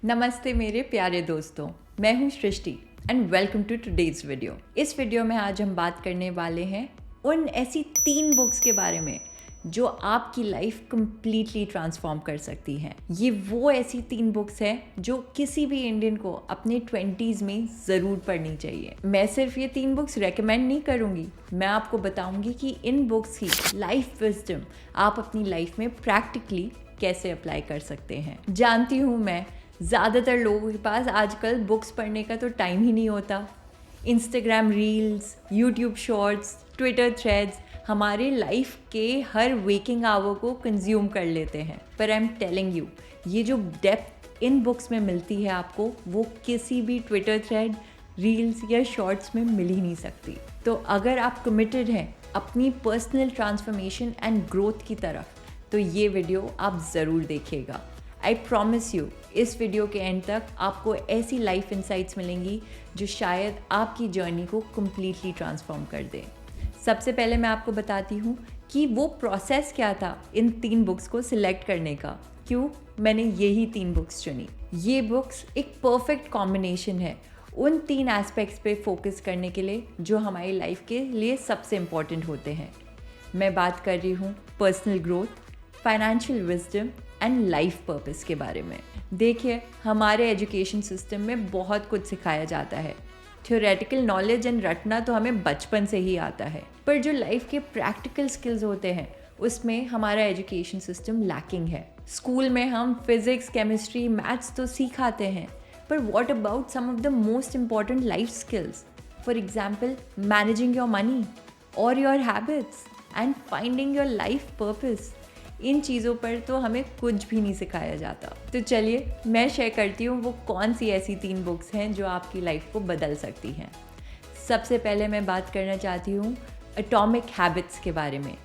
नमस्ते मेरे प्यारे दोस्तों, मैं हूँ Srishti and welcome to today's video. इस वीडियो में आज हम बात करने वाले हैं उन ऐसी 3 बुक्स के बारे में जो आपकी लाइफ कम्प्लीटली ट्रांसफॉर्म कर सकती हैं। ये वो ऐसी 3 बुक्स हैं जो किसी भी इंडियन को अपने 20s में ज़रूर पढ़नी चाहिए। मैं सिर्फ ये 3 बुक्स रेकमेंड नहीं करूँगी, मैं आपको बताऊँगी कि इन बुक्स की लाइफ विजडम आप अपनी लाइफ में प्रैक्टिकली कैसे अप्लाई कर सकते हैं। जानती हूँ मैं, ज़्यादातर लोगों के पास आजकल बुक्स पढ़ने का तो टाइम ही नहीं होता। Instagram reels, YouTube shorts, Twitter threads हमारे लाइफ के हर वेकिंग आवर को कंज्यूम कर लेते हैं। पर आई एम टेलिंग यू, ये जो डेप्थ इन बुक्स में मिलती है आपको, वो किसी भी ट्विटर थ्रेड, रील्स या शॉर्ट्स में मिल ही नहीं सकती। तो अगर आप कमिटेड हैं अपनी पर्सनल ट्रांसफॉर्मेशन एंड ग्रोथ की तरफ, तो ये वीडियो आप ज़रूर देखिएगा। आई प्रॉमिस यू, इस वीडियो के एंड तक आपको ऐसी लाइफ इंसाइट्स मिलेंगी जो शायद आपकी जर्नी को कम्प्लीटली ट्रांसफॉर्म कर दे। सबसे पहले मैं आपको बताती हूँ कि वो प्रोसेस क्या था इन 3 बुक्स को सिलेक्ट करने का, क्यों मैंने यही 3 बुक्स चुनी। ये बुक्स एक परफेक्ट कॉम्बिनेशन है उन 3 एस्पेक्ट्स पे फोकस करने के लिए जो हमारी लाइफ के लिए सबसे इम्पॉर्टेंट होते हैं। मैं बात कर रही हूँ personal growth, financial wisdom and life purpose के बारे में। देखिए, हमारे एजुकेशन सिस्टम में बहुत कुछ सिखाया जाता है। थ्योरेटिकल नॉलेज एंड रटना तो हमें बचपन से ही आता है, पर जो लाइफ के प्रैक्टिकल स्किल्स होते हैं उसमें हमारा एजुकेशन सिस्टम लैकिंग है। स्कूल में हम फिजिक्स, केमिस्ट्री, मैथ्स तो सीख आते हैं, पर what about some of the most important life skills? For example, managing your money और your habits and finding your life purpose. इन चीज़ों पर तो हमें कुछ भी नहीं सिखाया जाता। तो चलिए मैं शेयर करती हूँ वो कौन सी ऐसी 3 बुक्स हैं जो आपकी लाइफ को बदल सकती हैं। सबसे पहले मैं बात करना चाहती हूँ एटॉमिक हैबिट्स के बारे में।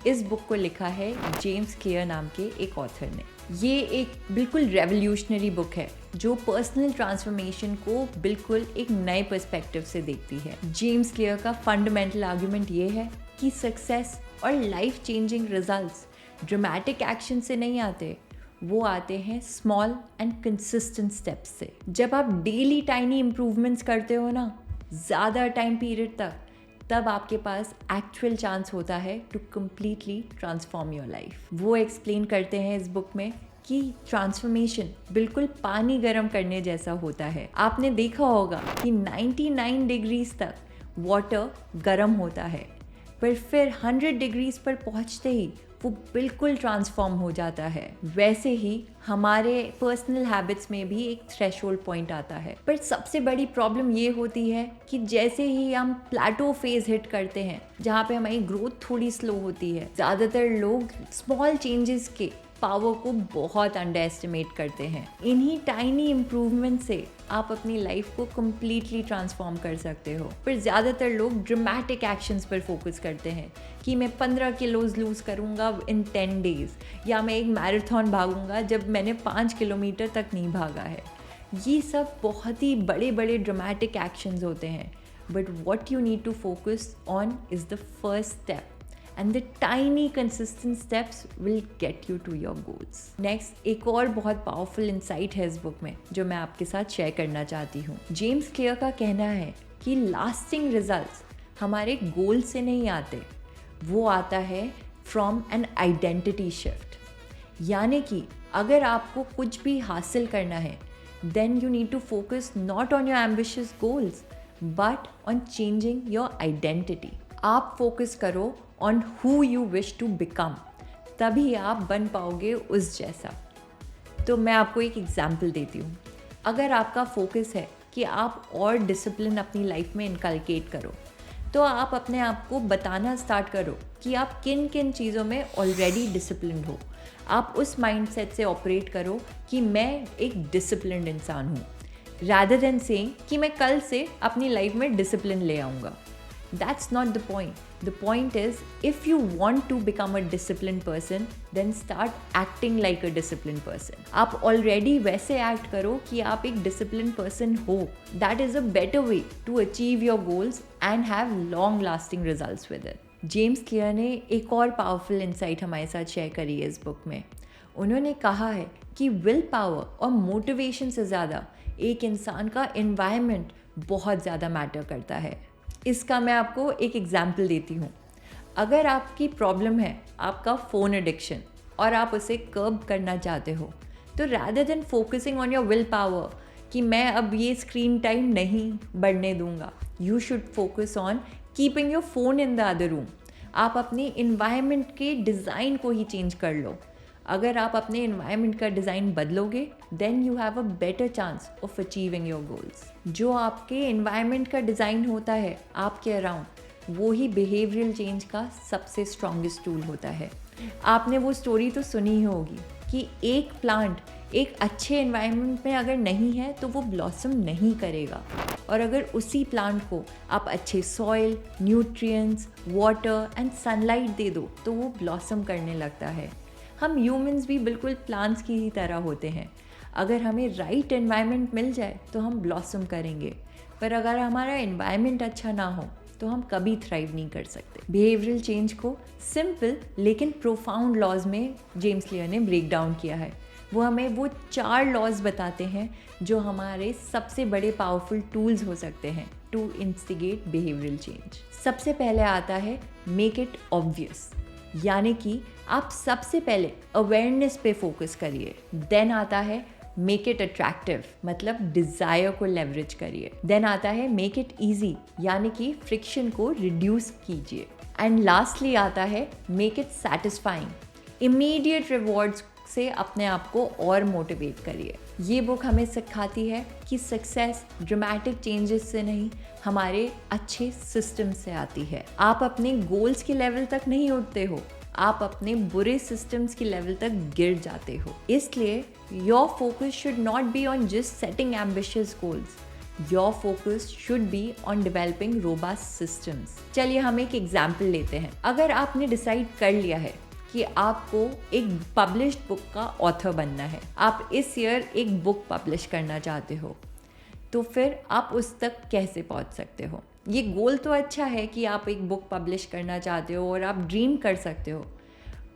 इस बुक को लिखा है जेम्स क्लियर नाम के एक ऑथर ने। ये एक बिल्कुल रेवोल्यूशनरी बुक है जो पर्सनल ट्रांसफॉर्मेशन को बिल्कुल एक नए पर्सपेक्टिव से देखती है। जेम्स क्लियर का फंडामेंटल आर्गुमेंट ये है कि सक्सेस और life changing results dramatic action से नहीं आते, वो आते हैं स्मॉल एंड कंसिस्टेंट स्टेप्स से। जब आप डेली टाइनी इम्प्रूवमेंट्स करते हो ना, ज़्यादा टाइम पीरियड तक, तब आपके पास एक्चुअल चांस होता है to completely transform your life. वो एक्सप्लेन करते हैं इस बुक में कि ट्रांसफॉर्मेशन बिल्कुल पानी गर्म करने जैसा होता है। आपने देखा होगा कि 99 डिग्रीज तक वाटर गर्म होता है, पर फिर 100 डिग्रीज पर पहुंचते ही वो बिल्कुल ट्रांसफॉर्म हो जाता है। वैसे ही हमारे पर्सनल हैबिट्स में भी एक थ्रेशोल्ड पॉइंट आता है। पर सबसे बड़ी प्रॉब्लम ये होती है कि जैसे ही हम प्लेटो फेज हिट करते हैं, जहाँ पे हमारी ग्रोथ थोड़ी स्लो होती है, ज़्यादातर लोग स्मॉल चेंजेस के पावर को बहुत अंडर एस्टिमेट करते हैं। इन्हीं टाइनी इम्प्रूवमेंट से आप अपनी लाइफ को कम्प्लीटली ट्रांसफॉर्म कर सकते हो। पर ज़्यादातर लोग ड्रामेटिक एक्शंस पर फोकस करते हैं कि मैं 15 किलोज लूज़ करूँगा इन 10 डेज़, या मैं एक मैराथन भागूंगा जब मैंने 5 किलोमीटर तक नहीं भागा है। ये सब बहुत ही बड़े बड़े ड्रामेटिक एक्शंस होते हैं, but what you need to focus on is the first step, and the tiny consistent steps will get you to your goals. Next, एक और बहुत पावरफुल इंसाइट है इस बुक में जो मैं आपके साथ शेयर करना चाहती हूँ। जेम्स क्लियर का कहना है कि लास्टिंग रिजल्ट्स हमारे गोल से नहीं आते, वो आता है फ्रॉम एन आइडेंटिटी शिफ्ट। यानी कि अगर आपको कुछ भी हासिल करना है, then you need to focus not on your ambitious goals but on changing your identity. आप फोकस करो on who you wish to become, तभी आप बन पाओगे उस जैसा। तो मैं आपको एक एग्जाम्पल देती हूँ। अगर आपका फोकस है कि आप और डिसिप्लिन अपनी लाइफ में इनकलकेट करो, तो आप अपने आप को बताना स्टार्ट करो कि आप किन किन चीज़ों में ऑलरेडी डिसिप्लिन्ड हो। आप उस माइंडसेट से ऑपरेट करो कि मैं एक डिसिप्लिन्ड इंसान हूँ, रादर देन सेइंग कि मैं कल से अपनी लाइफ में डिसिप्लिन ले आऊँगा। That's not the point. The point is, if you want to become a disciplined person, then start acting like a disciplined person. आप already वैसे act करो कि आप एक disciplined person हो. That is a better way to achieve your goals and have long-lasting results with it. James clear ने एक और पावरफुल इंसाइट हमारे साथ शेयर करी है इस बुक में। उन्होंने कहा है कि विल पावर और मोटिवेशन से ज़्यादा एक इंसान का एनवायरनमेंट बहुत ज़्यादा मैटर करता है। इसका मैं आपको एक एग्जाम्पल देती हूँ। अगर आपकी प्रॉब्लम है आपका फ़ोन एडिक्शन और आप उसे कर्ब करना चाहते हो, तो rather than focusing on your will power कि मैं अब ये स्क्रीन टाइम नहीं बढ़ने दूंगा, you should focus on keeping your phone in the other room. आप अपने इन्वायरमेंट के डिज़ाइन को ही चेंज कर लो। अगर आप अपने इन्वायरमेंट का डिज़ाइन बदलोगे then you have a better chance of achieving your goals. जो आपके इन्वायरमेंट का डिज़ाइन होता है आपके अराउंड, वो ही बिहेवियरल चेंज का सबसे स्ट्रॉन्गेस्ट टूल होता है। आपने वो स्टोरी तो सुनी ही होगी कि एक प्लांट एक अच्छे एनवायरनमेंट में अगर नहीं है तो वो ब्लॉसम नहीं करेगा, और अगर उसी प्लांट को आप अच्छे soil, nutrients, water and sunlight दे दो तो वो ब्लॉसम करने लगता है। हम ह्यूमंस भी बिल्कुल प्लांट्स की ही तरह होते हैं। अगर हमें राइट एनवायरनमेंट मिल जाए तो हम ब्लॉसम करेंगे, पर अगर हमारा एनवायरनमेंट अच्छा ना हो तो हम कभी थ्राइव नहीं कर सकते। बिहेवियरल चेंज को सिंपल लेकिन प्रोफाउंड लॉज में जेम्स क्लियर ने ब्रेक डाउन किया है। वो हमें वो 4 लॉज बताते हैं जो हमारे सबसे बड़े पावरफुल टूल्स हो सकते हैं टू इंस्टिगेट बिहेवियरल चेंज। सबसे पहले आता है मेक इट ऑब्वियस, यानी कि आप सबसे पहले अवेयरनेस पे फोकस करिए। देन आता है मेक इट अट्रैक्टिव, मतलब डिज़ायर को लेवरेज करिए। देन आता है मेक इट ईजी, यानी कि फ्रिक्शन को रिड्यूस कीजिए। एंड लास्टली आता है make it satisfying, immediate rewards से अपने आप को और मोटिवेट करिए। ये बुक हमें सिखाती है कि सक्सेस ड्रामेटिक चेंजेस से नहीं, हमारे अच्छे सिस्टम से आती है। आप अपने गोल्स के लेवल तक नहीं उठते हो, आप अपने बुरे सिस्टम्स की लेवल तक गिर जाते हो। इसलिए your focus should not be on just setting ambitious goals, your focus should be on developing robust systems. चलिए हम एक एग्जाम्पल लेते हैं। अगर आपने डिसाइड कर लिया है कि आपको एक पब्लिश्ड बुक का ऑथर बनना है, आप इस ईयर एक बुक पब्लिश करना चाहते हो, तो फिर आप उस तक कैसे पहुंच सकते हो? ये गोल तो अच्छा है कि आप एक बुक पब्लिश करना चाहते हो और आप ड्रीम कर सकते हो,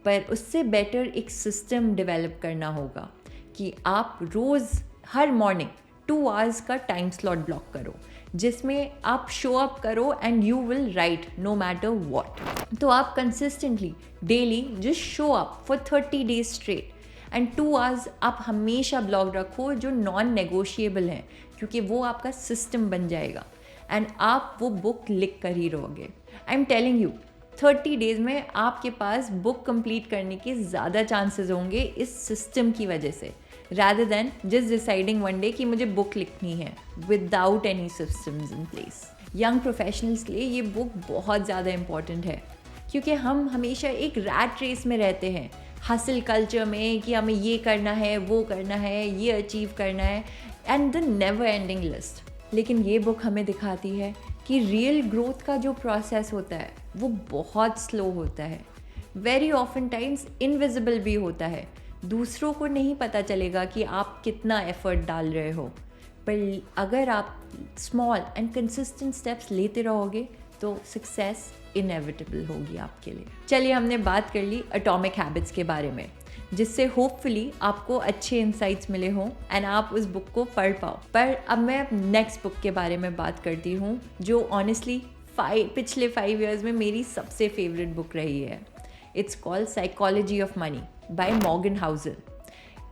पर उससे बेटर एक सिस्टम डेवलप करना होगा कि आप रोज़ हर मॉर्निंग 2 आवर्स का टाइम स्लॉट ब्लॉक करो, जिसमें आप शो अप करो and you will write no matter what. तो आप consistently daily just show up for 30 days straight and 2 hours आप हमेशा ब्लॉक रखो जो नॉन नेगोशिएबल हैं, क्योंकि वो आपका सिस्टम बन जाएगा एंड आप वो बुक लिख कर ही रहोगे। I am telling you 30 days में आपके पास बुक कंप्लीट करने के ज़्यादा चांसेस होंगे इस सिस्टम की वजह से, rather than just deciding one day कि मुझे बुक लिखनी है without any systems in place। Young professionals के लिए ये बुक बहुत ज़्यादा इम्पॉर्टेंट है, क्योंकि हम हमेशा एक रैट रेस में रहते हैं, हसल कल्चर में कि हमें ये करना है, वो करना है, ये अचीव करना है, and the never ending list. लेकिन ये बुक हमें दिखाती है कि रियल ग्रोथ का जो प्रोसेस होता है वो बहुत स्लो होता है, वेरी ऑफन टाइम्स इनविजिबल भी होता है। दूसरों को नहीं पता चलेगा कि आप कितना एफर्ट डाल रहे हो, पर अगर आप स्मॉल एंड कंसिस्टेंट स्टेप्स लेते रहोगे तो सक्सेस इनएविटेबल होगी आपके लिए। चलिए हमने बात कर ली एटॉमिक हैबिट्स के बारे में, जिससे होपफुली आपको अच्छे इंसाइट्स मिले हों एंड आप उस बुक को पढ़ पाओ। पर अब मैं नेक्स्ट बुक के बारे में बात करती हूँ जो ऑनेस्टली पिछले 5 इयर्स में मेरी सबसे फेवरेट बुक रही है। It's called psychology of money by Morgan Housel.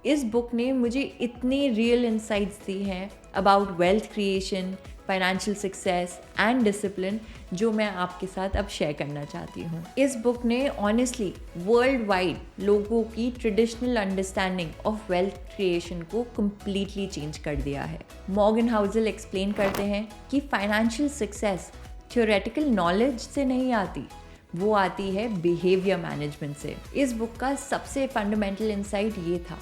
इस बुक ने मुझे इतने रियल इंसाइट्स दी हैं about wealth creation, financial success and discipline, जो मैं आपके साथ अब शेयर करना चाहती हूँ। इस बुक ने ऑनेस्टली वर्ल्ड वाइड लोगों की traditional understanding of wealth creation को कम्प्लीटली चेंज कर दिया है। मॉर्गन हाउसल एक्सप्लेन करते हैं कि फाइनेंशियल सक्सेस थ्योरेटिकल नॉलेज से नहीं आती, वो आती है बिहेवियर मैनेजमेंट से। इस बुक का सबसे फंडामेंटल इंसाइट ये था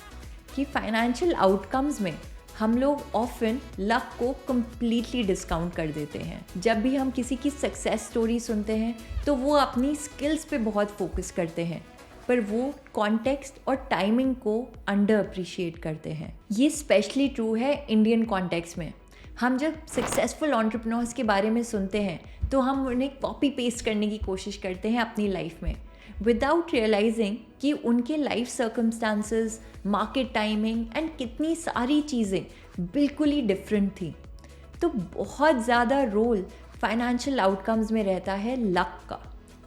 कि फाइनेंशियल आउटकम्स में हम लोग ऑफन लक को कम्प्लीटली डिस्काउंट कर देते हैं। जब भी हम किसी की सक्सेस स्टोरी सुनते हैं तो वो अपनी स्किल्स पे बहुत फोकस करते हैं, पर वो कॉन्टेक्स्ट और टाइमिंग को अंडर अप्रिशिएट करते हैं। ये स्पेशली ट्रू है इंडियन कॉन्टेक्स्ट में। हम जब सक्सेसफुल एंटरप्रेन्योर्स के बारे में सुनते हैं तो हम उन्हें कॉपी पेस्ट करने की कोशिश करते हैं अपनी लाइफ में, विदाउट रियलाइजिंग कि उनके life circumstances, market timing and कितनी सारी चीज़ें बिल्कुल ही डिफरेंट थी। तो बहुत ज़्यादा रोल फाइनेंशियल आउटकम्स में रहता है लक का,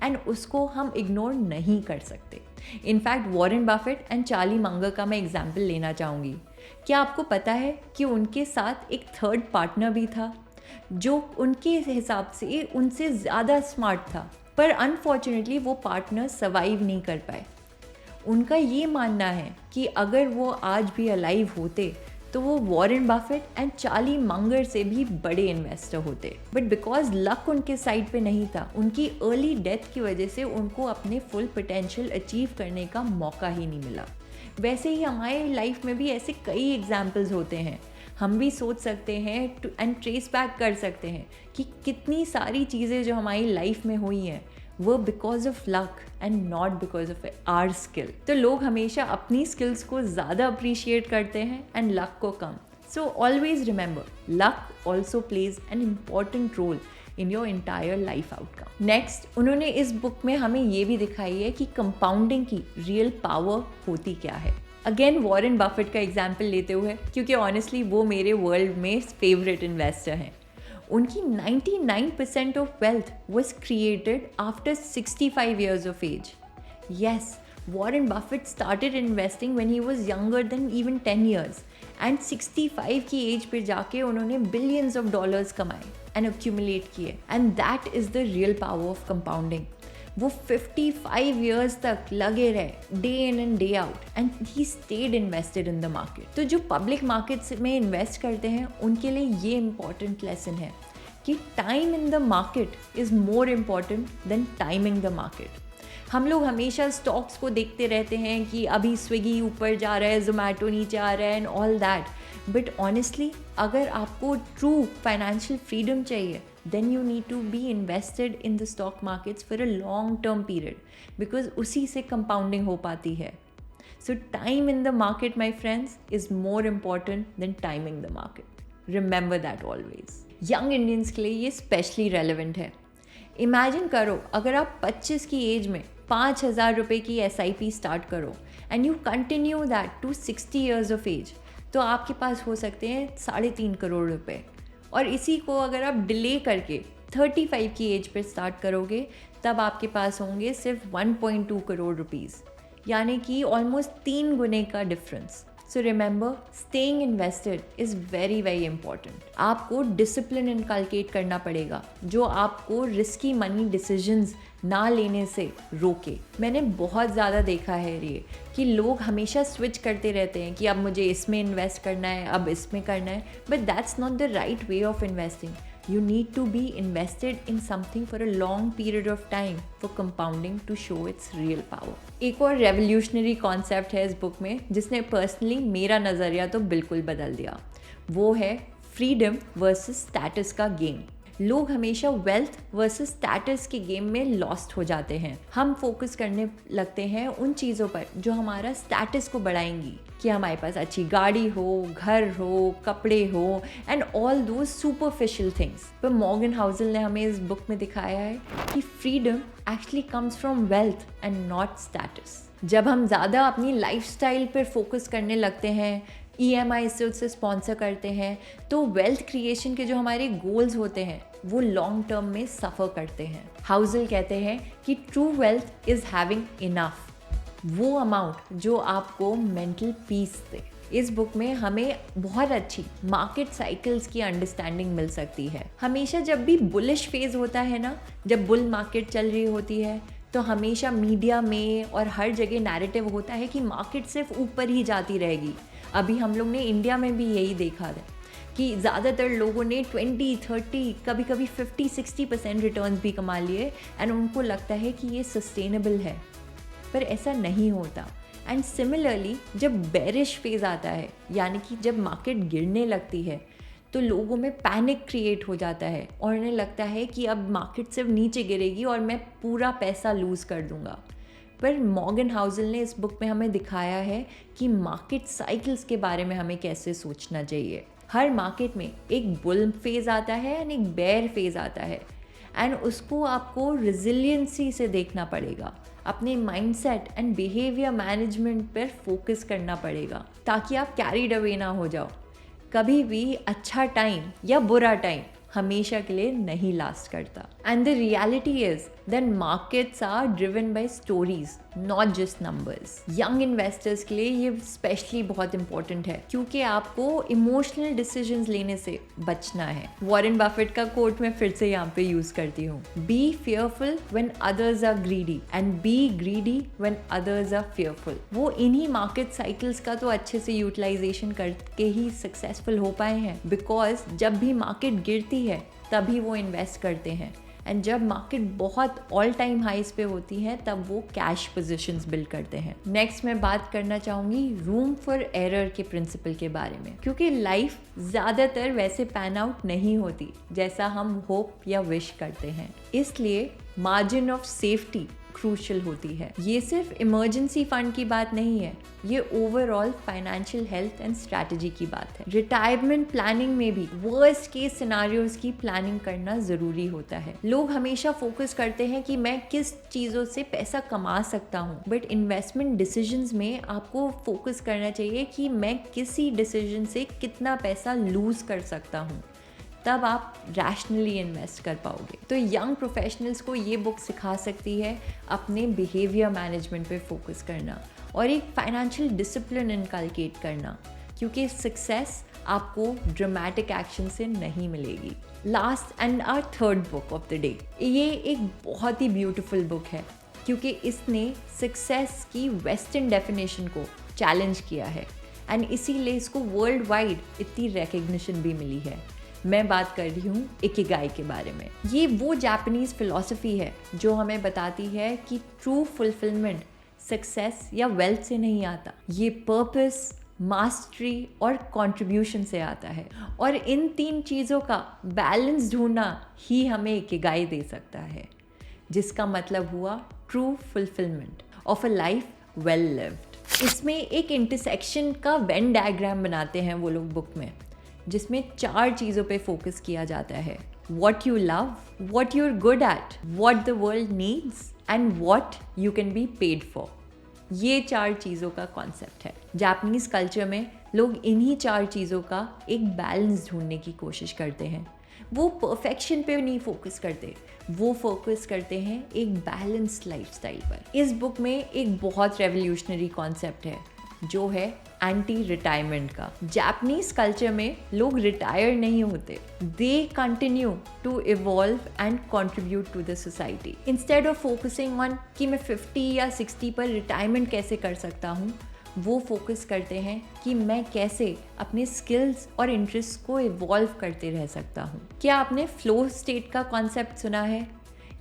एंड उसको हम इग्नोर नहीं कर सकते। In fact Warren Buffett and Charlie Munger का मैं एग्जाम्पल लेना चाहूँगी। क्या आपको पता है कि उनके साथ एक थर्ड पार्टनर भी था जो उनके हिसाब से उनसे ज़्यादा स्मार्ट था, पर अनफॉर्चुनेटली वो पार्टनर सर्वाइव नहीं कर पाए। उनका ये मानना है कि अगर वो आज भी अलाइव होते तो वो Warren Buffett and Charlie Munger से भी बड़े इन्वेस्टर होते, बट बिकॉज लक उनके साइड पे नहीं था, उनकी अर्ली डेथ की वजह से उनको अपने फुल पोटेंशियल अचीव करने का मौका ही नहीं मिला। वैसे ही हमारे लाइफ में भी ऐसे कई एग्जाम्पल्स होते हैं। हम भी सोच सकते हैं एंड ट्रेस बैक कर सकते हैं कि कितनी सारी चीज़ें जो हमारी लाइफ में हुई हैं वो because of luck and not because of our skill. तो लोग हमेशा अपनी स्किल्स को ज़्यादा अप्रिशिएट करते हैं एंड लक को कम। So always remember, luck also plays an important role in your entire life outcome. Next, उन्होंने इस बुक में हमें ये भी दिखाई है कि कंपाउंडिंग की रियल पावर होती क्या है। अगेन वॉरेन बफेट का एग्जाम्पल लेते हुए, क्योंकि ऑनेस्टली वो मेरे वर्ल्ड में फेवरेट इन्वेस्टर हैं। उनकी 99% of wealth was created after 65 years of age. Yes, Warren Buffett started investing when he was younger than even 10 years. And 65 की एज पे जाके उन्होंने बिलियंस ऑफ डॉलर्स कमाए एंड अक्यूमुलेट किए, and that is the real power of compounding. वो 55 years तक लगे रहे, day in and day out, and he stayed invested in the market. तो जो पब्लिक मार्केट्स में इन्वेस्ट करते हैं उनके लिए ये इंपॉर्टेंट लेसन है कि time in the market is more important than timing the market. हम लोग हमेशा स्टॉक्स को देखते रहते हैं कि अभी स्विगी ऊपर जा रहा है, जोमेटो नीचे आ रहा है and all that, but honestly अगर आपको ट्रू फाइनेंशियल फ्रीडम चाहिए then you need to be invested in the stock markets for a long term period, because उसी से compounding हो पाती है। So time in the market, my friends, is more important than timing the market. Remember that always. Young Indians के लिए ये specially relevant है। Imagine करो अगर आप 25 की एज में 5,000 रुपये की SIP स्टार्ट करो and you continue that to 60 years of age, तो आपके पास हो सकते हैं 3.5 करोड़ रुपये। और इसी को अगर आप डिले करके 35 की एज पर स्टार्ट करोगे तब आपके पास होंगे सिर्फ 1.2 करोड़ रुपीज़, यानी कि ऑलमोस्ट 3 गुने का difference. So remember, staying invested is very very important. आपको डिसिप्लिन इनकलकेट करना पड़ेगा जो आपको रिस्की मनी डिसीजंस ना लेने से रोके। मैंने बहुत ज़्यादा देखा है ये कि लोग हमेशा स्विच करते रहते हैं कि अब मुझे इसमें इन्वेस्ट करना है, अब इसमें करना है, but that's not the right way of investing. You need to be invested in something for a long period of time for compounding to show its real power. एक और रेवोल्यूशनरी कॉन्सेप्ट है इस बुक में जिसने personally मेरा नज़रिया तो बिल्कुल बदल दिया। वो है फ्रीडम वर्सेस स्टेटस का गेम। लोग हमेशा वेल्थ वर्सेस स्टेटस के गेम में लॉस्ट हो जाते हैं। हम फोकस करने लगते हैं उन चीज़ों पर जो हमारा स्टेटस को बढ़ाएंगी, कि हमारे पास अच्छी गाड़ी हो, घर हो, कपड़े हो and all those superficial things. पर मॉर्गन हाउसल ने हमें इस बुक में दिखाया है कि freedom actually comes from wealth and not status. जब हम ज़्यादा अपनी लाइफस्टाइल पर फोकस करने लगते हैं, EMI से उससे स्पॉन्सर करते हैं, तो वेल्थ क्रिएशन के जो हमारे गोल्स होते हैं वो लॉन्ग टर्म में सफ़र करते हैं। हाउसल कहते हैं कि true wealth is having enough, वो अमाउंट जो आपको मेंटल पीस दे। इस बुक में हमें बहुत अच्छी मार्केट साइकिल्स की अंडरस्टैंडिंग मिल सकती है। हमेशा जब भी बुलिश फेज़ होता है ना, जब बुल मार्केट चल रही होती है, तो हमेशा मीडिया में और हर जगह नैरेटिव होता है कि मार्केट सिर्फ ऊपर ही जाती रहेगी। अभी हम लोग ने इंडिया में भी यही देखा है कि ज़्यादातर लोगों ने 20, 30, कभी कभी 50-60% रिटर्न्स भी कमा लिए एंड उनको लगता है कि ये सस्टेनेबल है, पर ऐसा नहीं होता। एंड सिमिलरली जब बेरिश फेज़ आता है, यानी कि जब मार्केट गिरने लगती है, तो लोगों में पैनिक क्रिएट हो जाता है और उन्हें लगता है कि अब मार्केट सिर्फ नीचे गिरेगी और मैं पूरा पैसा लूज़ कर दूंगा। पर मॉर्गन हाउसल ने इस बुक में हमें दिखाया है कि मार्केट साइकिल्स के बारे में हमें कैसे सोचना चाहिए। हर मार्केट में एक बुल फेज़ आता है एंड एक बेयर फेज़ आता है, एंड उसको आपको रिजिलियंसी से देखना पड़ेगा। अपने माइंडसेट एंड बिहेवियर मैनेजमेंट पर फोकस करना पड़ेगा ताकि आप कैरीड अवे ना हो जाओ। कभी भी अच्छा टाइम या बुरा टाइम हमेशा के लिए नहीं लास्ट करता। And the reality is then markets are driven by stories, not just numbers. Young investors के लिए ये स्पेशली बहुत इंपॉर्टेंट है क्योंकि आपको इमोशनल डिसीजंस लेने से बचना है। वॉरेन बफेट का कोट मैं फिर से यहाँ पे यूज करती हूँ, be fearful when others are greedy and be greedy when others are fearful. वो इन्हीं मार्केट साइकिल्स का तो अच्छे से यूटिलाइजेशन करके ही सक्सेसफुल हो पाए हैं, बिकॉज जब भी मार्केट गिरती है तभी वो इन्वेस्ट करते हैं, एंड जब मार्केट बहुत ऑल टाइम हाइज पे होती है तब वो कैश पोजीशंस बिल्ड करते हैं। नेक्स्ट मैं बात करना चाहूँगी रूम फॉर एरर के प्रिंसिपल के बारे में, क्योंकि लाइफ ज़्यादातर वैसे पैन आउट नहीं होती जैसा हम होप या विश करते हैं, इसलिए मार्जिन ऑफ सेफ्टी क्रूशियल होती है। ये सिर्फ इमरजेंसी फंड की बात नहीं है, ये overall financial health and strategy की बात है। रिटायरमेंट प्लानिंग में भी वर्स्ट केस सिनारियोज की प्लानिंग करना ज़रूरी होता है। लोग हमेशा फोकस करते हैं कि मैं किस चीज़ों से पैसा कमा सकता हूँ, बट इन्वेस्टमेंट डिसीजंस में आपको फोकस करना चाहिए कि मैं किसी डिसीजन से कितना पैसा लूज कर सकता हूँ, तब आप रैशनली इन्वेस्ट कर पाओगे। तो यंग प्रोफेशनल्स को ये बुक सिखा सकती है अपने बिहेवियर मैनेजमेंट पे फोकस करना और एक फाइनेंशियल डिसिप्लिन इनकलकेट करना, क्योंकि सक्सेस आपको ड्रामेटिक एक्शन से नहीं मिलेगी। Last and our third book of the day, ये एक बहुत ही ब्यूटीफुल बुक है क्योंकि इसने सक्सेस की वेस्टर्न डेफिनेशन को चैलेंज किया है एंड इसीलिए इसको वर्ल्ड वाइड इतनी रिकग्निशन भी मिली है। मैं बात कर रही हूँ इकिगाई के बारे में। ये वो जापानीज फिलॉसफी है जो हमें बताती है कि ट्रू फुलफिलमेंट सक्सेस या वेल्थ से नहीं आता, ये पर्पस, मास्टरी और कंट्रीब्यूशन से आता है, और इन तीन चीज़ों का बैलेंस ढूंढना ही हमें इकिगाई दे सकता है, जिसका मतलब हुआ true fulfilment of a life well lived. इसमें एक इंटरसेक्शन का वेन डायग्राम बनाते हैं वो लोग बुक में, जिसमें 4 चीज़ों पे फोकस किया जाता है, what you love, what you're good at, what the world needs and what you can be paid for। ये 4 चीज़ों का कॉन्सेप्ट है। जापानीज कल्चर में लोग इन्हीं 4 चीज़ों का एक बैलेंस ढूंढने की कोशिश करते हैं। वो परफेक्शन पे नहीं फोकस करते, वो फोकस करते हैं एक बैलेंस्ड लाइफस्टाइल पर। इस बुक में एक बहुत रेवोल्यूशनरी कॉन्सेप्ट है जो है एंटी रिटायरमेंट का। जापानीज कल्चर में लोग रिटायर नहीं होते, they continue to evolve and contribute to the society. Instead of focusing on कि मैं 50 या 60 पर रिटायरमेंट कैसे कर सकता हूँ, वो फोकस करते हैं कि मैं कैसे अपने स्किल्स और इंटरेस्ट को इवॉल्व करते रह सकता हूँ। क्या आपने फ्लो स्टेट का कॉन्सेप्ट सुना है?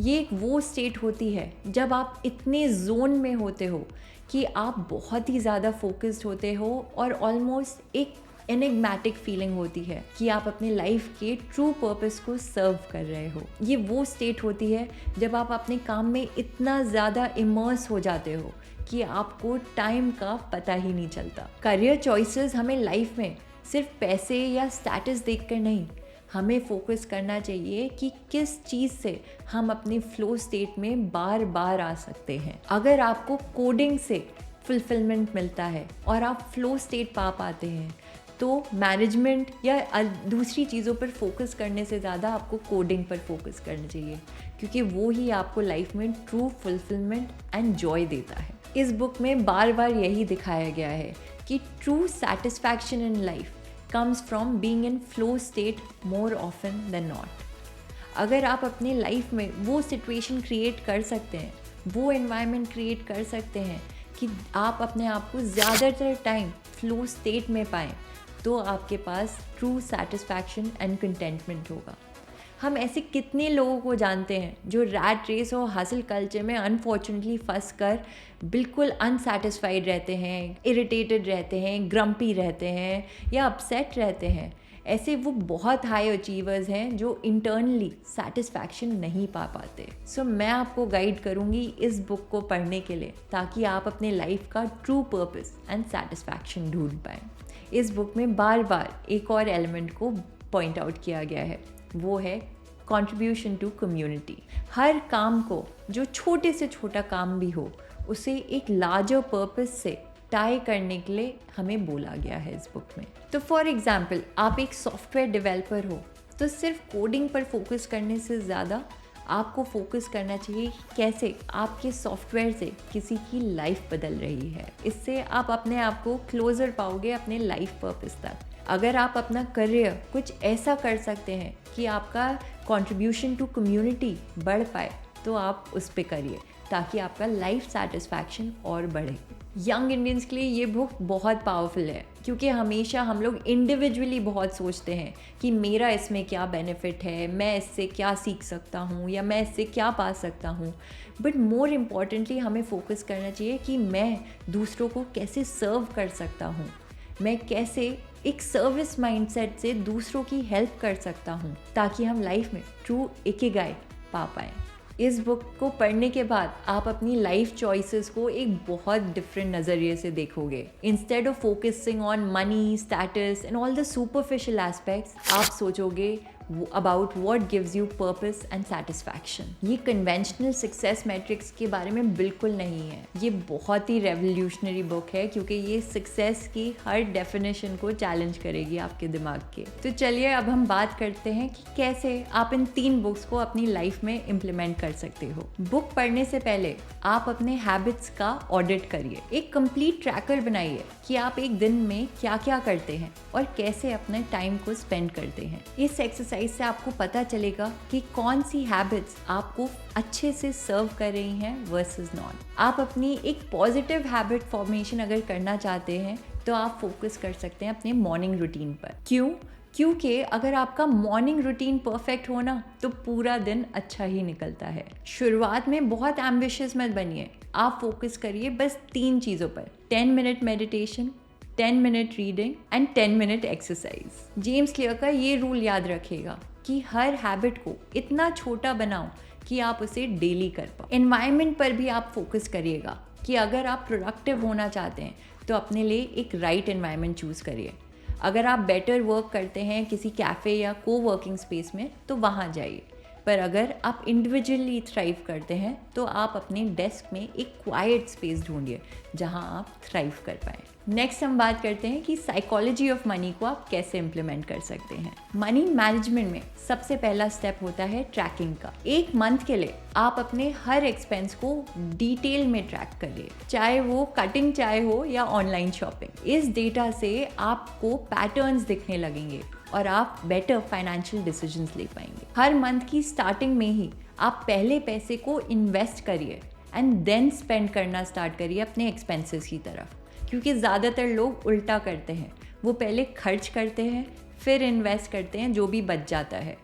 ये एक वो स्टेट होती है जब आप इतने जोन में होते हो कि आप बहुत ही ज़्यादा फोकस्ड होते हो और ऑलमोस्ट एक एनिग्मेटिक फीलिंग होती है कि आप अपने लाइफ के ट्रू पर्पस को सर्व कर रहे हो। ये वो स्टेट होती है जब आप अपने काम में इतना ज़्यादा इमर्स हो जाते हो कि आपको टाइम का पता ही नहीं चलता। करियर चॉइसेस हमें लाइफ में सिर्फ पैसे या स्टेटस देखकर नहीं, हमें फोकस करना चाहिए कि किस चीज़ से हम अपने फ्लो स्टेट में बार बार आ सकते हैं। अगर आपको कोडिंग से फुलफिलमेंट मिलता है और आप फ्लो स्टेट पा पाते हैं, तो मैनेजमेंट या दूसरी चीज़ों पर फोकस करने से ज़्यादा आपको कोडिंग पर फोकस करना चाहिए, क्योंकि वो ही आपको लाइफ में ट्रू फुलफिलमेंट एंड जॉय देता है। इस बुक में बार बार यही दिखाया गया है कि true satisfaction in life comes from being in flow state more often than not। अगर आप अपने लाइफ में वो सिचुएशन क्रिएट कर सकते हैं, वो एनवायरनमेंट क्रिएट कर सकते हैं कि आप अपने आप को ज़्यादातर टाइम फ्लो स्टेट में पाएँ, तो आपके पास ट्रू सेटिस्फैक्शन एंड कंटेंटमेंट होगा। हम ऐसे कितने लोगों को जानते हैं जो रैट रेस और हासिल कल्चर में अनफॉर्चुनेटली फंस कर बिल्कुल अनसेटिस्फाइड रहते हैं, इरिटेटेड रहते हैं, ग्रम्पी रहते हैं या अपसेट रहते हैं। ऐसे वो बहुत हाई अचीवर्स हैं जो इंटरनली सेटिस्फैक्शन नहीं पा पाते। सो मैं आपको गाइड करूँगी इस बुक को पढ़ने के लिए, ताकि आप अपने लाइफ का ट्रू पर्पस एंड सेटिस्फैक्शन ढूंढ पाएँ। इस बुक में बार बार एक और एलिमेंट को पॉइंट आउट किया गया है, वो है कंट्रीब्यूशन टू कम्युनिटी। हर काम को, जो छोटे से छोटा काम भी हो, उसे एक लार्जर पर्पस से टाई करने के लिए हमें बोला गया है इस बुक में। तो फॉर एग्जाम्पल, आप एक सॉफ्टवेयर डेवलपर हो तो सिर्फ कोडिंग पर फोकस करने से ज़्यादा आपको फोकस करना चाहिए कि कैसे आपके सॉफ्टवेयर से किसी की लाइफ बदल रही है। इससे आप अपने आप को क्लोज़र पाओगे अपने लाइफ पर्पस तक। अगर आप अपना करियर कुछ ऐसा कर सकते हैं कि आपका कंट्रीब्यूशन टू कम्युनिटी बढ़ पाए, तो आप उस पर करिए ताकि आपका लाइफ सेटिस्फैक्शन और बढ़े। यंग इंडियंस के लिए ये बुक बहुत पावरफुल है, क्योंकि हमेशा हम लोग इंडिविजुअली बहुत सोचते हैं कि मेरा इसमें क्या बेनिफिट है, मैं इससे क्या सीख सकता हूँ या मैं इससे क्या पा सकता हूँ। बट मोर इम्पॉर्टेंटली हमें फोकस करना चाहिए कि मैं दूसरों को कैसे सर्व कर सकता हूँ, मैं कैसे एक सर्विस माइंडसेट से दूसरों की हेल्प कर सकता हूँ, ताकि हम लाइफ में ट्रू इकिगाई पा पाएँ। इस बुक को पढ़ने के बाद आप अपनी लाइफ चॉइसेस को एक बहुत डिफरेंट नज़रिए से देखोगे। Instead of focusing on money, status and all the superficial aspects, आप सोचोगे about what gives you purpose and satisfaction. ये कन्वेंशनल सक्सेस मैट्रिक्स के बारे में बिल्कुल नहीं है। ये बहुत ही रेवोल्यूशनरी बुक है, क्योंकि ये सक्सेस की हर डेफिनेशन को चैलेंज करेगी आपके दिमाग के। तो चलिए अब हम बात करते हैं कि कैसे आप इन 3 बुक्स को अपनी लाइफ में इम्प्लीमेंट कर सकते हो। बुक पढ़ने से पहले आप अपने हैबिट्स का ऑडिट करिए। एक कंप्लीट ट्रैकर बनाइए कि आप एक दिन में क्या क्या करते हैं और कैसे अपने टाइम को स्पेंड करते हैं। इस एक्सरसाइज से आपको पता चलेगा कि कौन सी हैबिट्स आपको अच्छे से सर्व कर रही हैं वर्सेस नॉट। आप अपनी एक पॉजिटिव हैबिट फॉर्मेशन अगर करना चाहते हैं तो आप फोकस कर सकते हैं अपने मॉर्निंग रूटीन पर। क्योंकि अगर आपका मॉर्निंग रूटीन परफेक्ट हो ना, तो पूरा दिन अच्छा ही निकलता है। शुरुआत में बहुत एम्बिशियस मत बनिए, आप फोकस करिए बस 3 चीज़ों पर: 10 minute meditation, 10 minute reading and 10 minute exercise. James clear का ये रूल याद रखेगा कि हर हैबिट को इतना छोटा बनाओ कि आप उसे डेली कर पाओ। एनवायरनमेंट पर भी आप फोकस करिएगा कि अगर आप प्रोडक्टिव होना चाहते हैं तो अपने लिए एक राइट एनवायरनमेंट चूज़ करिए। अगर आप बेटर वर्क करते हैं किसी कैफ़े या को वर्किंग स्पेस में तो वहाँ जाइए, पर अगर आप इंडिविजुअली थ्राइव करते हैं तो आप अपने डेस्क में एक क्वाइट स्पेस ढूंढिए जहां आप थ्राइव कर पाएँ। नेक्स्ट हम बात करते हैं कि साइकोलॉजी ऑफ मनी को आप कैसे इम्प्लीमेंट कर सकते हैं। मनी मैनेजमेंट में सबसे पहला स्टेप होता है ट्रैकिंग का। एक मंथ के लिए आप अपने हर एक्सपेंस को डिटेल में ट्रैक करिए, चाहे वो कटिंग चाय हो या ऑनलाइन शॉपिंग। इस डेटा से आपको पैटर्न्स दिखने लगेंगे और आप बेटर फाइनेंशियल डिसीजंस ले पाएंगे। हर मंथ की स्टार्टिंग में ही आप पहले पैसे को इन्वेस्ट करिए एंड देन स्पेंड करना स्टार्ट करिए अपने एक्सपेंसेस की तरफ, क्योंकि ज़्यादातर लोग उल्टा करते हैं, वो पहले खर्च करते हैं फिर इन्वेस्ट करते हैं जो भी बच जाता है।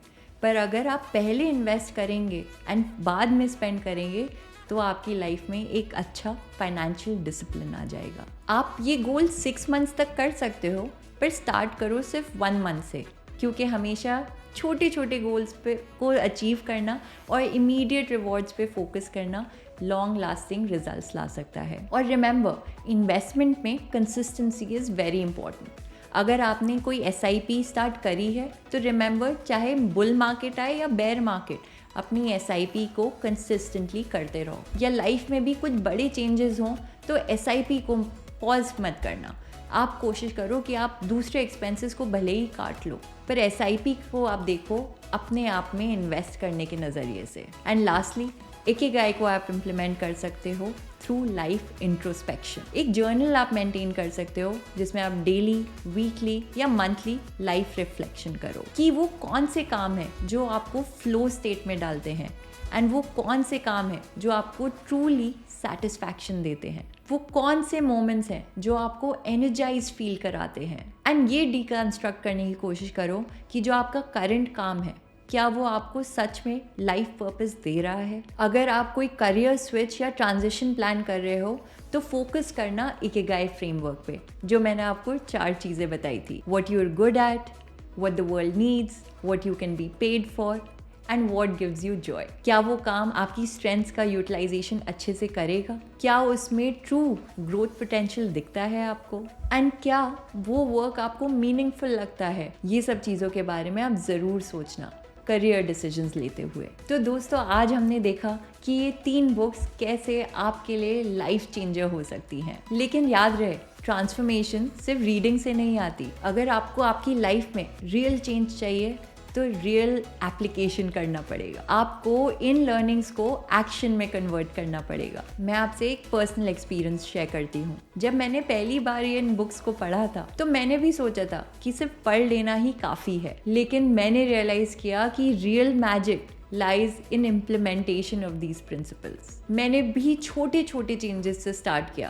पर अगर आप पहले इन्वेस्ट करेंगे एंड बाद में स्पेंड करेंगे तो आपकी लाइफ में एक अच्छा फाइनेंशियल डिसिप्लिन आ जाएगा। आप ये गोल 6 मंथ्स तक कर सकते हो, पर स्टार्ट करो सिर्फ 1 मंथ से, क्योंकि हमेशा छोटे छोटे गोल्स पे को अचीव करना और इमीडिएट रिवॉर्ड्स पे फोकस करना लॉन्ग लास्टिंग रिजल्ट्स ला सकता है। और रिमेंबर, इन्वेस्टमेंट में कंसिस्टेंसी इज़ वेरी इंपॉर्टेंट। अगर आपने कोई SIP स्टार्ट करी है तो रिमेंबर, चाहे बुल मार्केट आए या बेयर मार्केट, अपनी SIP को कंसिस्टेंटली करते रहो। या लाइफ में भी कुछ बड़े चेंजेस हों तो SIP को पॉज मत करना। आप कोशिश करो कि आप दूसरे एक्सपेंसेस को भले ही काट लो, पर SIP को आप देखो अपने आप में इन्वेस्ट करने के नज़रिए से। एंड लास्टली, इकिगाई को आप इम्प्लीमेंट कर सकते हो थ्रू लाइफ इंट्रोस्पेक्शन। एक जर्नल आप मेंटेन कर सकते हो जिसमें आप डेली, वीकली या मंथली लाइफ रिफ्लेक्शन करो कि वो कौन से काम हैं जो आपको फ्लो स्टेट में डालते हैं एंड वो कौन से काम हैं जो आपको ट्रूली सेटिस्फैक्शन देते हैं, वो कौन से मोमेंट्स हैं जो आपको एनर्जाइज फील कराते हैं। एंड ये डिकंस्ट्रक्ट करने की कोशिश करो कि जो आपका करंट काम है क्या वो आपको सच में लाइफ पर्पस दे रहा है। अगर आप कोई करियर स्विच या ट्रांजिशन प्लान कर रहे हो तो फोकस करना इकिगाई फ्रेमवर्क पे, जो मैंने आपको 4 चीज़ें बताई थी: what you are good at, what the world needs, what you can be paid for and what gives you joy. क्या वो काम आपकी स्ट्रेंथ्स का यूटिलाइजेशन अच्छे से करेगा? क्या उसमें ट्रू ग्रोथ पोटेंशियल दिखता है आपको? एंड क्या वो वर्क आपको मीनिंगफुल लगता है? ये सब चीज़ों के बारे में आप ज़रूर सोचना। करियर डिसीजंस लेते हुए। तो दोस्तों आज हमने देखा कि ये 3 बुक्स कैसे आपके लिए लाइफ चेंजर हो सकती हैं। लेकिन याद रहे, ट्रांसफॉर्मेशन सिर्फ रीडिंग से नहीं आती। अगर आपको आपकी लाइफ में रियल चेंज चाहिए तो रियल एप्लीकेशन करना पड़ेगा। आपको इन लर्निंग्स को एक्शन में कन्वर्ट करना पड़ेगा। मैं आपसे एक पर्सनल एक्सपीरियंस शेयर करती हूँ। जब मैंने पहली बार ये इन बुक्स को पढ़ा था तो मैंने भी सोचा था कि सिर्फ पढ़ लेना ही काफ़ी है, लेकिन मैंने रियलाइज़ किया कि real magic lies in implementation of these principles. मैंने भी छोटे छोटे चेंजेस से स्टार्ट किया।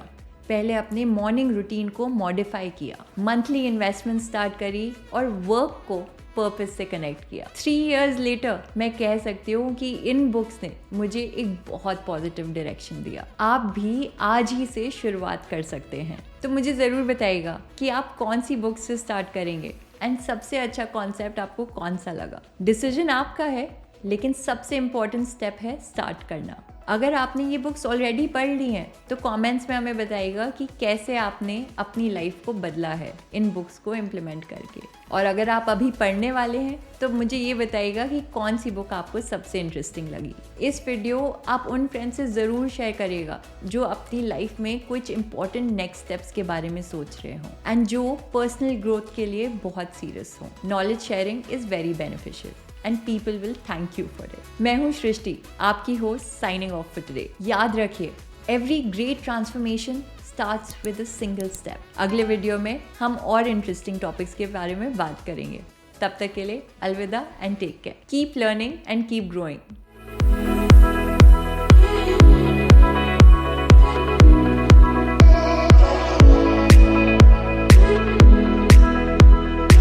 पहले अपने मॉर्निंग रूटीन को मॉडिफाई किया, मंथली इन्वेस्टमेंट स्टार्ट करी और वर्क को पर्पस से कनेक्ट किया। 3 years लेटर मैं कह सकती हूँ कि इन बुक्स ने मुझे एक बहुत पॉजिटिव डायरेक्शन दिया। आप भी आज ही से शुरुआत कर सकते हैं। तो मुझे ज़रूर बताइएगा कि आप कौन सी बुक्स से स्टार्ट करेंगे एंड सबसे अच्छा कॉन्सेप्ट आपको कौन सा लगा। डिसीजन आपका है, लेकिन सबसे इम्पॉर्टेंट स्टेप है स्टार्ट करना। अगर आपने ये बुक्स ऑलरेडी पढ़ ली हैं तो कमेंट्स में हमें बताइएगा कि कैसे आपने अपनी लाइफ को बदला है इन बुक्स को इम्प्लीमेंट करके। और अगर आप अभी पढ़ने वाले हैं तो मुझे ये बताइएगा कि कौन सी बुक आपको सबसे इंटरेस्टिंग लगी। इस वीडियो आप उन फ्रेंड्स से ज़रूर शेयर करिएगा जो अपनी लाइफ में कुछ इंपॉर्टेंट नेक्स्ट स्टेप्स के बारे में सोच रहे हों एंड जो पर्सनल ग्रोथ के लिए बहुत सीरियस हों। Knowledge sharing is very beneficial and people will thank you for it. मैं हूँ सृष्टि, आपकी host, signing off for today. याद रखिए, every great transformation starts with a single step. अगले वीडियो में हम और इंटरेस्टिंग टॉपिक्स के बारे में बात करेंगे। तब तक के लिए अलविदा and take care. Keep learning and keep growing.